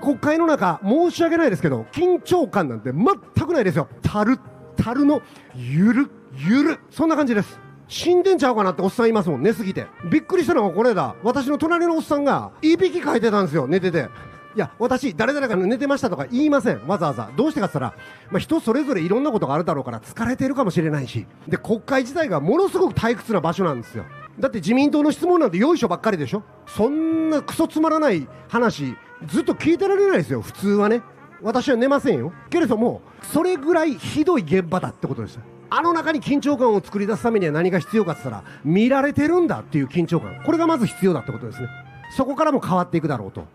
国会の中、申し訳ないですけど、緊張感なんて全くないですよ。たるの、ゆる、そんな感じです。死んでんちゃうかなっておっさんいますもん、寝すぎて。びっくりしたのがこれだ。私の隣のおっさんが、いびきかいてたんですよ、寝てて。いや、私、誰々が寝てましたとか言いません。わざわざ。どうしてかって言ったら、人それぞれいろんなことがあるだろうから疲れてるかもしれないし。で、国会自体がものすごく退屈な場所なんですよ。だって自民党の質問なんてよいしょばっかりでしょ。そんなクソつまらない話、ずっと聞いてられないですよ、普通はね。私は寝ませんよ。けれども、それぐらいひどい現場だってことですよ。あの中に緊張感を作り出すためには何が必要かって言ったら、見られてるんだっていう緊張感。これがまず必要だってことですね。そこからも変わっていくだろうと。